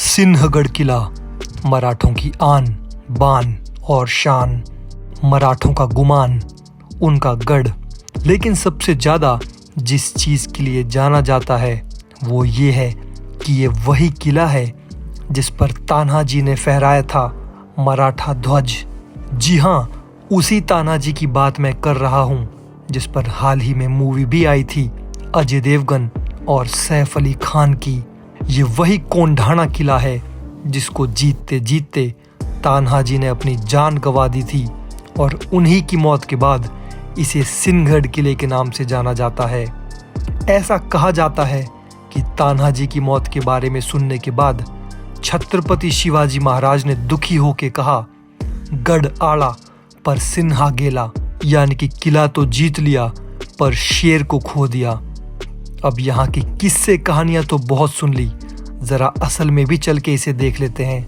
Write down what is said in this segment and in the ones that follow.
सिंहगढ़ किला मराठों की आन बान और शान, मराठों का गुमान, उनका गढ़। लेकिन सबसे ज़्यादा जिस चीज़ के लिए जाना जाता है वो ये है कि ये वही किला है जिस पर तान्हाजी ने फहराया था मराठा ध्वज। जी हाँ, उसी तान्हाजी की बात मैं कर रहा हूँ जिस पर हाल ही में मूवी भी आई थी अजय देवगन और सैफ अली खान की। ये वही कोंढाणा किला है जिसको जीतते जीतते तान्हाजी ने अपनी जान गंवा दी थी और उन्हीं की मौत के बाद इसे सिंहगढ़ किले के नाम से जाना जाता है। ऐसा कहा जाता है कि तान्हाजी की मौत के बारे में सुनने के बाद छत्रपति शिवाजी महाराज ने दुखी होकर कहा, गढ़ आड़ा पर सिन्हा गेला, यानी कि किला तो जीत लिया पर शेर को खो दिया। अब यहाँ की किस्से कहानियां तो बहुत सुन ली, जरा असल में भी चल के इसे देख लेते हैं।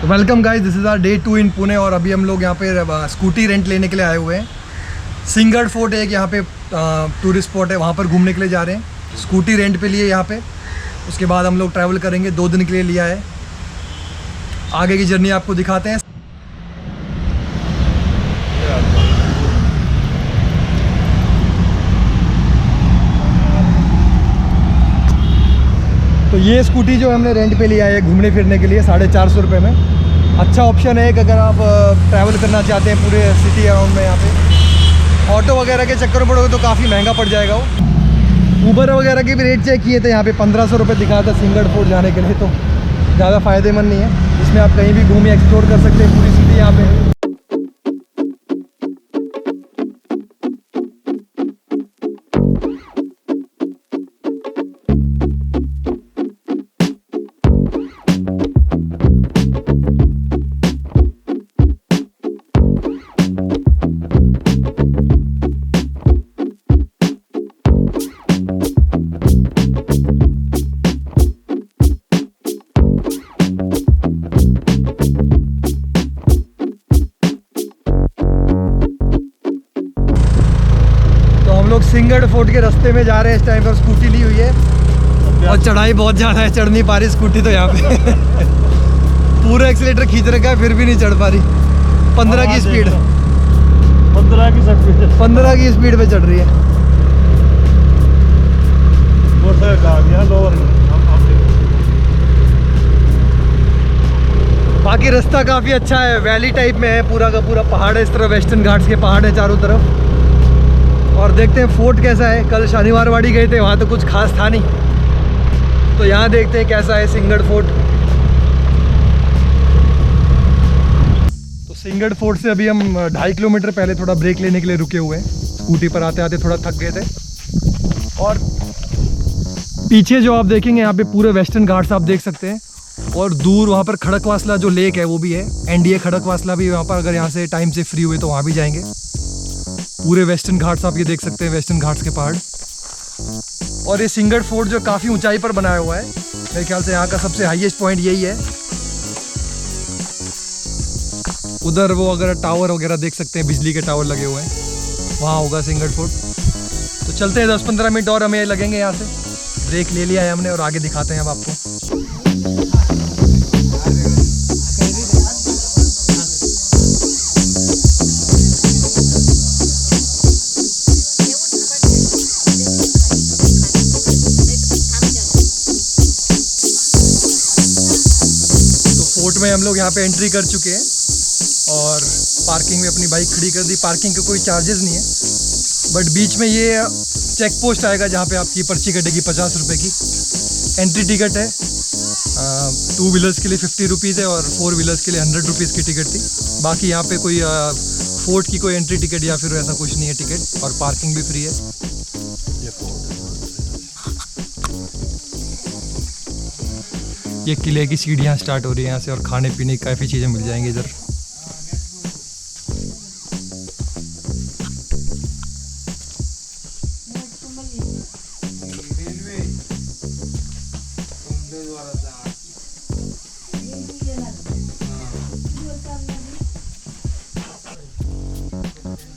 Welcome guys, this is our day 2 in Pune और अभी हम लोग यहाँ पे स्कूटी रेंट लेने के लिए आए हुए हैं। सिंहगढ़ फोर्ट एक यहाँ पे टूरिस्ट स्पॉट है, वहाँ पर घूमने के लिए जा रहे हैं। स्कूटी रेंट पे लिए यहाँ पे, उसके बाद हम लोग ट्रैवल करेंगे। 2 दिन के लिए लिया है। आगे की जर्नी आपको दिखाते हैं। तो ये स्कूटी जो हमने रेंट पे लिया है घूमने फिरने के लिए 450 रुपये में। अच्छा ऑप्शन है कि अगर आप ट्रैवल करना चाहते हैं पूरे सिटी अराउंड में। यहाँ पे ऑटो वगैरह के चक्कर में पड़ोगे तो काफ़ी महंगा पड़ जाएगा वो। ऊबर वगैरह के भी रेट चेक किए थे, यहाँ पे 1500 रुपये दिखाया था सिंहगढ़ फोर्ट जाने के लिए, तो ज़्यादा फ़ायदेमंद नहीं है। इसमें आप कहीं भी घूमिए, एक्सप्लोर कर सकते हैं पूरी सिटी यहाँ पे। सिंहगढ़ फोर्ट के रास्ते में जा रहे हैं इस टाइम पर। स्कूटी ली हुई है और चढ़ाई बहुत ज़्यादा है, चढ़ नहीं पा रही स्कूटी तो यहाँ पे पूरा एक्सीलेटर खींच रखा है फिर भी नहीं चढ़ पा रही। 15 की स्पीड 15 की स्पीड पे चढ़ रही है। बाकी रास्ता काफ़ी अच्छा है, वैली टाइप में है, पूरा का पूरा पहाड़ है। इस तरह वेस्टर्न घाट्स के पहाड़ है चारों तरफ। और देखते हैं फोर्ट कैसा है। कल शनिवार वाड़ी गए थे, वहाँ तो कुछ खास था नहीं, तो यहाँ देखते हैं कैसा है सिंहगढ़ फोर्ट। तो सिंहगढ़ फोर्ट से अभी हम 2.5 किलोमीटर पहले थोड़ा ब्रेक लेने के लिए रुके हुए हैं। स्कूटी पर आते आते थोड़ा थक गए थे। और पीछे जो आप देखेंगे यहाँ पे पूरे वेस्टर्न घाट्स आप देख सकते हैं। और दूर वहाँ पर खड़कवासला जो लेक है वो भी है, एनडीए खड़कवासला भी वहाँ पर। अगर यहाँ से टाइम से फ्री हुए तो वहाँ भी जाएंगे। पूरे वेस्टर्न घाट्स आप ये देख सकते हैं, वेस्टर्न घाट्स के पहाड़। और ये सिंहगढ़ फोर्ट जो काफ़ी ऊंचाई पर बनाया हुआ है, मेरे ख्याल से यहाँ का सबसे हाईएस्ट पॉइंट यही है। उधर वो अगर टावर वगैरह देख सकते हैं, बिजली के टावर लगे हुए हैं, वहाँ होगा सिंहगढ़ फोर्ट। तो चलते हैं, 10-15 मिनट और हमें लगेंगे यहाँ से। ब्रेक ले लिया है हमने और आगे दिखाते हैं अब आपको। में हम लोग यहाँ पे एंट्री कर चुके हैं और पार्किंग में अपनी बाइक खड़ी कर दी। पार्किंग के कोई चार्जेस नहीं है, बट बीच में ये चेक पोस्ट आएगा जहाँ पे आपकी पर्ची कटेगी 50 रुपये की। एंट्री टिकट है, 2 व्हीलर्स के लिए 50 रुपीज़ है और 4 व्हीलर्स के लिए 100 रुपीज़ की टिकट थी। बाकी यहाँ पे कोई फोर्ट की कोई एंट्री टिकट या फिर ऐसा कुछ नहीं है टिकट, और पार्किंग भी फ्री है। ये किले की सीढ़ियाँ स्टार्ट हो रही है यहाँ से, और खाने पीने की काफ़ी चीज़ें मिल जाएंगी इधर।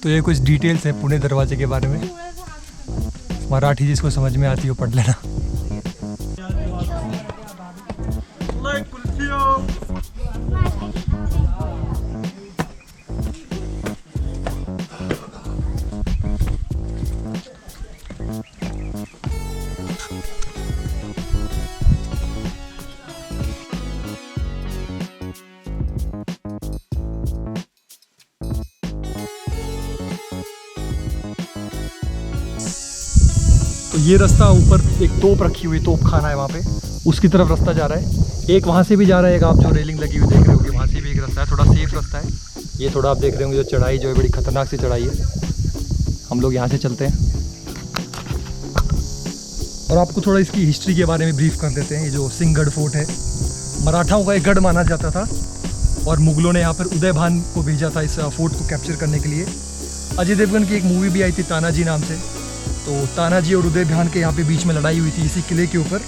तो ये कुछ डिटेल्स है पुणे दरवाजे के बारे में। मराठी जिसको समझ में आती हो पढ़ लेना। तो ये रास्ता ऊपर एक तोप रखी हुई, तोप खाना है वहाँ पे, उसकी तरफ रास्ता जा रहा है। एक वहाँ से भी जा रहा है, एक आप जो रेलिंग लगी हुई देख रहे होगे वहाँ से भी एक रास्ता है, थोड़ा सेफ रास्ता है। ये थोड़ा आप देख रहे होंगे जो चढ़ाई जो है बड़ी खतरनाक सी चढ़ाई है। हम लोग यहाँ से चलते हैं और आपको थोड़ा इसकी हिस्ट्री के बारे में ब्रीफ कर देते हैं। ये जो सिंहगढ़ फोर्ट है मराठाओं का एक गढ़ माना जाता था और मुगलों ने यहाँ पर उदय भान को भेजा था इस फोर्ट को कैप्चर करने के लिए। अजय देवगन की एक मूवी भी आई थी तानाजी नाम से, तो तानाजी और उदय भान के यहाँ पे बीच में लड़ाई हुई थी इसी किले के ऊपर।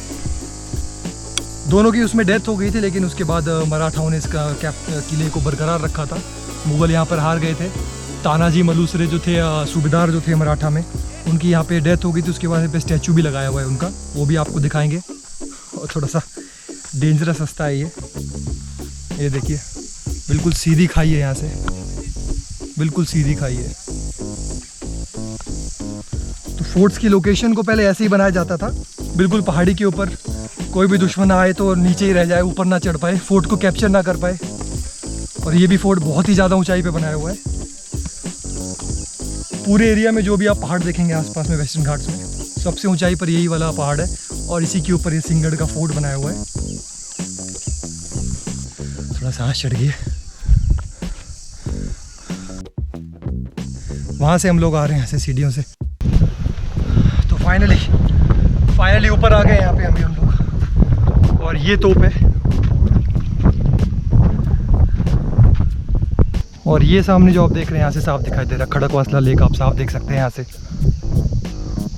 दोनों की उसमें डेथ हो गई थी, लेकिन उसके बाद मराठाओं ने इसका किले को बरकरार रखा था। मुगल यहाँ पर हार गए थे। तानाजी मलूसरे जो थे सूबेदार जो थे मराठा में, उनकी यहाँ पे डेथ हो गई थी। उसके बाद यहाँ पे स्टैचू भी लगाया हुआ है उनका, वो भी आपको दिखाएंगे। और थोड़ा सा डेंजरस रास्ता है ये देखिए, बिल्कुल सीधी खाई है यहाँ से, बिल्कुल सीधी खाई है। तो फोर्ट्स की लोकेशन को पहले ऐसे ही बनाया जाता था, बिल्कुल पहाड़ी के ऊपर, कोई भी दुश्मन आए तो नीचे ही रह जाए, ऊपर ना चढ़ पाए, फोर्ट को कैप्चर ना कर पाए। और ये भी फोर्ट बहुत ही ज़्यादा ऊंचाई पे बनाया हुआ है। पूरे एरिया में जो भी आप पहाड़ देखेंगे आसपास में वेस्टर्न घाट्स में, सबसे ऊंचाई पर यही वाला पहाड़ है और इसी के ऊपर ये सिंहगढ़ का फोर्ट बनाया हुआ है। थोड़ा सांस चढ़ गई। वहाँ से हम लोग आ रहे हैं ऐसे सीढ़ियों से। तो फाइनली ऊपर आ गए यहाँ पे अभी हम लोग। और ये तोप है और ये सामने जो आप देख रहे हैं यहाँ से साफ दिखाई दे रहा है खड़कवासला लेक, आप साफ देख सकते हैं यहाँ से।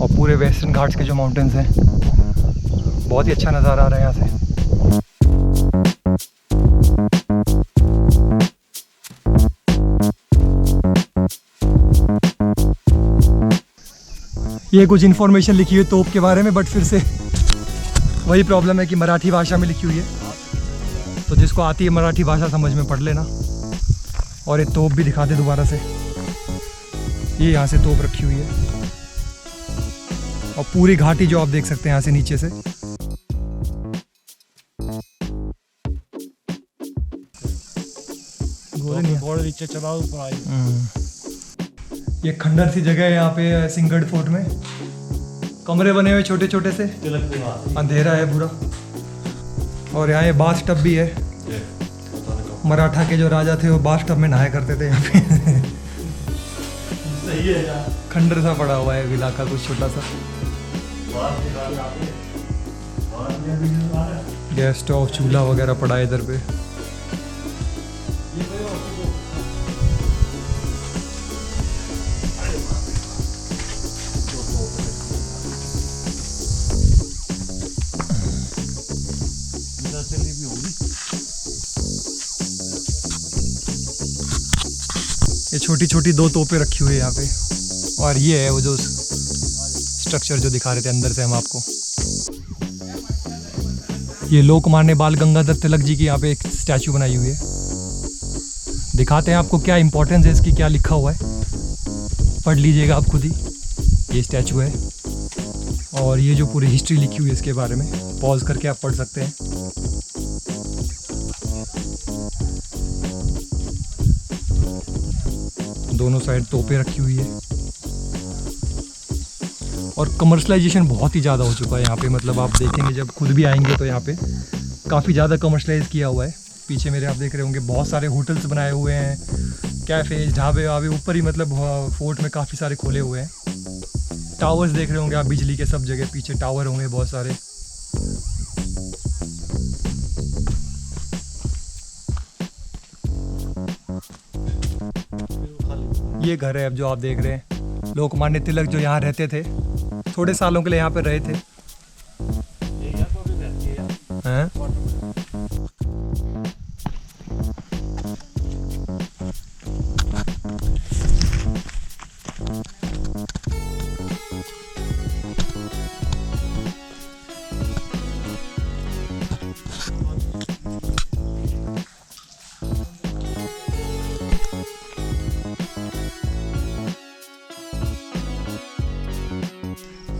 और पूरे वेस्टर्न घाट्स के जो माउंटेन्स हैं, बहुत ही अच्छा नज़ारा आ रहा है यहाँ से। ये कुछ इन्फॉर्मेशन लिखी हुई है तोप के बारे में, बट फिर से वही प्रॉब्लम है कि मराठी भाषा में लिखी हुई है, तो जिसको आती है मराठी भाषा समझ में पढ़ लेना। और ये तोप भी दिखा दे दोबारा से, ये यहाँ से तोप रखी हुई है और पूरी घाटी जो आप देख सकते हैं यहाँ से नीचे से। ये खंडर सी जगह है यहाँ पे सिंहगढ़ फोर्ट में, कमरे बने हुए छोटे छोटे से, अंधेरा है पूरा। और यहाँ ये बाथ टब भी है, मराठा के जो राजा थे वो बाथ टब में नहाया करते थे यहाँ पे। सही है यार, खंडर सा पड़ा हुआ है इलाका कुछ छोटा सा। गैस स्टोव चूल्हा वगैरह पड़ा है इधर पे। ये छोटी छोटी दो तोपें रखी हुई है यहाँ पे। और ये है वो जो स्ट्रक्चर जो दिखा रहे थे अंदर से हम आपको, ये लोकमान्य बाल गंगाधर तिलक जी की यहाँ पे एक स्टैचू बनाई हुई है। दिखाते हैं आपको क्या इंपॉर्टेंस है इसकी, क्या लिखा हुआ है, पढ़ लीजिएगा आप खुद ही। ये स्टैचू है और ये जो पूरी हिस्ट्री लिखी हुई है इसके बारे में, पॉज करके आप पढ़ सकते हैं। दोनों साइड तोपें रखी हुई है और कमर्शलाइजेशन बहुत ही ज़्यादा हो चुका है यहाँ पे। मतलब आप देखेंगे जब खुद भी आएंगे तो यहाँ पे काफ़ी ज़्यादा कमर्शलाइज किया हुआ है। पीछे मेरे आप देख रहे होंगे बहुत सारे होटल्स बनाए हुए हैं, कैफ़े ढाबे वाबे ऊपर ही, मतलब फोर्ट में काफ़ी सारे खोले हुए हैं। टावर्स देख रहे होंगे आप बिजली के, सब जगह पीछे टावर होंगे बहुत सारे। ये घर है अब जो आप देख रहे हैं, लोकमान्य तिलक जो यहाँ रहते थे, थोड़े सालों के लिए यहाँ पे रहे थे। हैं?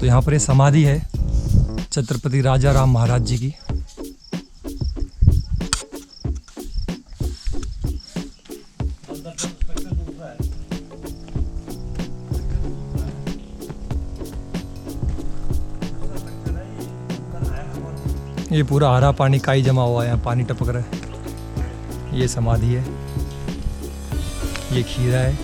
तो यहाँ पर ये समाधि है छत्रपति राजा राम महाराज जी की। ये पूरा हरा पानी काई जमा हुआ है, यहाँ पानी टपक रहा है। ये समाधि है, ये खीरा है।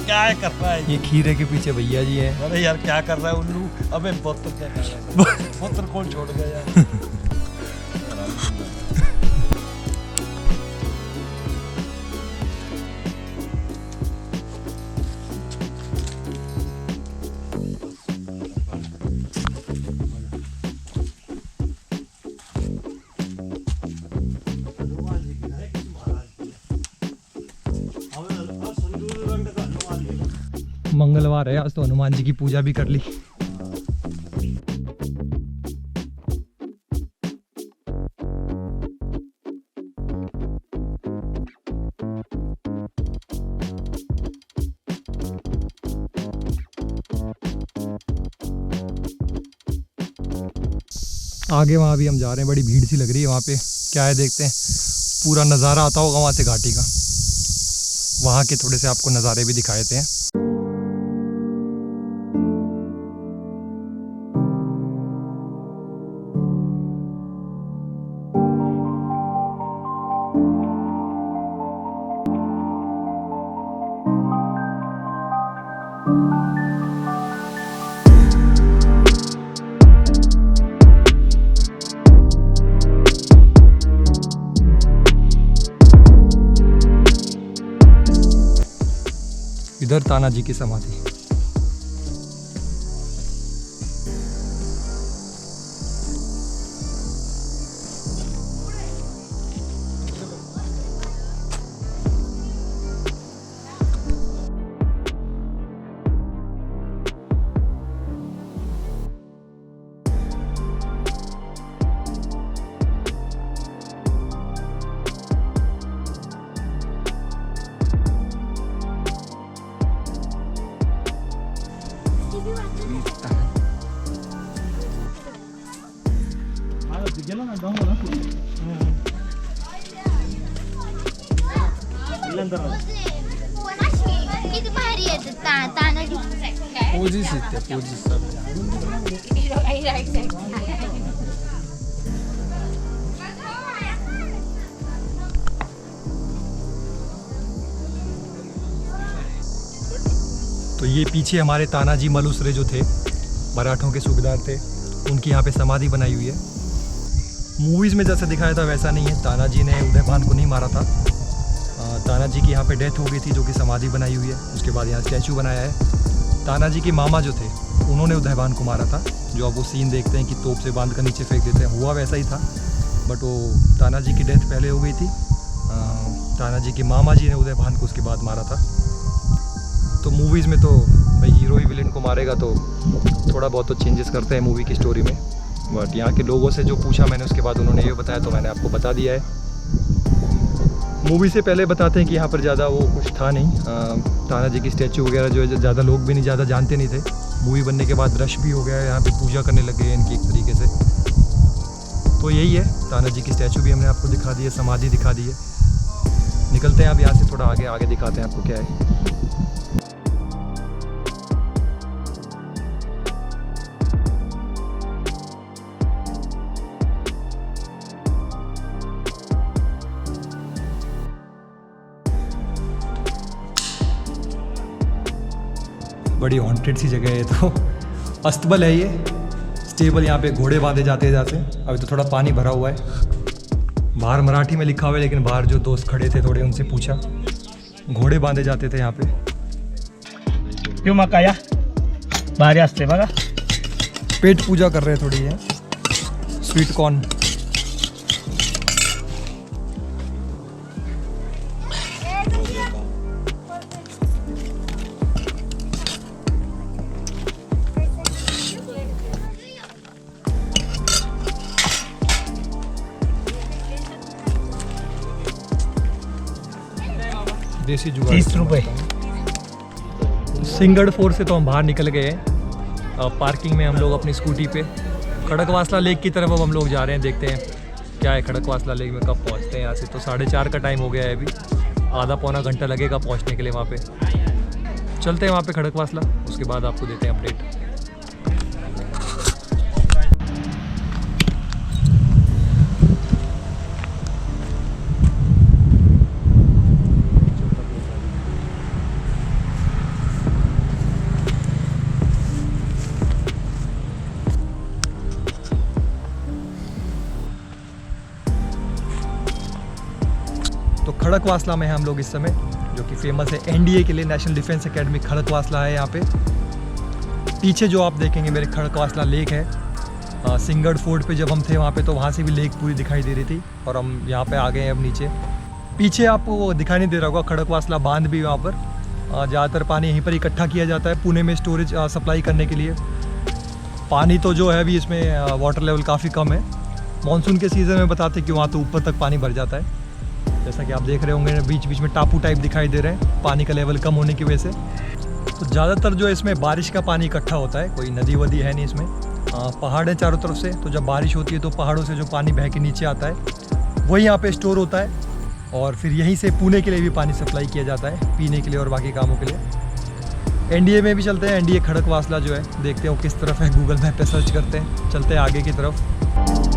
क्या कर रहा है ये खीरे के पीछे भैया जी हैं। अरे यार क्या कर रहा है उल्लू। अबे बोतल क्या कर रहा है बोतल कौन छोड़ गया यार। मंगलवार है आज, तो हनुमान जी की पूजा भी कर ली। आगे वहाँ भी हम जा रहे हैं, बड़ी भीड़ सी लग रही है वहाँ पे। क्या है देखते हैं, पूरा नज़ारा आता होगा वहाँ से घाटी का। वहाँ के थोड़े से आपको नज़ारे भी दिखाए थे। इधर ताना जी की समाधि। किती भारी आहे तानाजी पोझिस आहेत त्या पोझिस. तो ये पीछे हमारे तानाजी मलुसरे जो थे, मराठों के सूबेदार थे, उनकी यहाँ पे समाधि बनाई हुई है। मूवीज़ में जैसा दिखाया था वैसा नहीं है। तानाजी ने उदयभान को नहीं मारा था। तानाजी की यहाँ पे डेथ हो गई थी, जो कि समाधि बनाई हुई है। उसके बाद यहाँ स्टैचू बनाया है। तानाजी के मामा जो थे उन्होंने उदयभान को मारा था, जो आप वो सीन देखते हैं कि तोप से बांध कर नीचे फेंक देते हैं, हुआ वैसा ही था। बट वो तानाजी की डेथ पहले हो गई थी। तानाजी के मामा जी ने उदयभान को उसके बाद मारा था। तो मूवीज़ में तो भाई हीरो ही विलेन को मारेगा, तो थोड़ा बहुत तो चेंजेस करते हैं मूवी की स्टोरी में। बट यहाँ के लोगों से जो पूछा मैंने, उसके बाद उन्होंने ये बताया, तो मैंने आपको बता दिया है। मूवी से पहले बताते हैं कि यहाँ पर ज़्यादा वो कुछ था नहीं। तानाजी की स्टैचू वगैरह जो है ज़्यादा लोग भी नहीं ज़्यादा जानते नहीं थे। मूवी बनने के बाद रश भी हो गया है, यहाँ पे पूजा करने लग गए इनकी एक तरीके से। तो यही है, तानाजी की स्टैचू भी हमने आपको दिखा दी है, समाधि दिखा दी है। निकलते हैं अब यहाँ से, थोड़ा आगे आगे दिखाते हैं आपको क्या है। बड़ी हॉन्टेड सी जगह है। तो अस्तबल है ये, स्टेबल। यहाँ पे घोड़े बांधे जाते हैं जैसे। अभी तो थोड़ा पानी भरा हुआ है। बाहर मराठी में लिखा हुआ है, लेकिन बाहर जो दोस्त खड़े थे थोड़े, उनसे पूछा, घोड़े बांधे जाते थे यहाँ पे। क्यों मकाया भारी असते बघा। पेट पूजा कर रहे हैं थोड़ी है। Sweet corn. देसी जुगाड़ 30 रुपए। सिंगड़ फोर से तो हम बाहर निकल गए हैं। पार्किंग में हम लोग अपनी स्कूटी पे खड़कवासला लेक की तरफ अब हम लोग जा रहे हैं। देखते हैं क्या है खड़कवासला लेक में, कब पहुंचते हैं यहाँ से। तो 4:30 का टाइम हो गया है अभी, आधा पौना घंटा लगेगा पहुंचने के लिए वहाँ पे। चलते हैं वहाँ पे खड़कवासला, उसके बाद आपको देते हैं अपडेट। तो खड़कवासला में हैं हम लोग इस समय, जो कि फेमस है एनडीए के लिए, नेशनल डिफेंस एकेडमी खड़कवासला है यहाँ पे। पीछे जो आप देखेंगे मेरे खड़कवासला लेक है। सिंगड़ फोर्ट पे जब हम थे वहाँ पे, तो वहाँ से भी लेक पूरी दिखाई दे रही थी, और हम यहाँ पे आ गए हैं अब नीचे। पीछे आपको वो दिखाई नहीं दे रहा होगा, खड़कवासला बांध भी वहाँ पर। ज़्यादातर पानी यहीं पर इकट्ठा किया जाता है पुणे में स्टोरेज सप्लाई करने के लिए। पानी तो जो है अभी इसमें वाटर लेवल काफ़ी कम है। मानसून के सीज़न में बताते कि वहाँ तो ऊपर तक पानी भर जाता है। जैसा कि आप देख रहे होंगे बीच बीच में टापू टाइप दिखाई दे रहे हैं, पानी का लेवल कम होने की वजह से। तो ज़्यादातर जो इसमें बारिश का पानी इकट्ठा होता है, कोई नदी वदी है नहीं इसमें। पहाड़ है चारों तरफ से, तो जब बारिश होती है तो पहाड़ों से जो पानी बह के नीचे आता है वही यहाँ पे स्टोर होता है, और फिर यहीं से पुणे के लिए भी पानी सप्लाई किया जाता है, पीने के लिए और बाकी कामों के लिए। एनडीए में भी चलते हैं। एनडीए खड़कवासला जो है, देखते हैं वो किस तरफ है, गूगल मैप पे सर्च करते हैं, चलते हैं आगे की तरफ।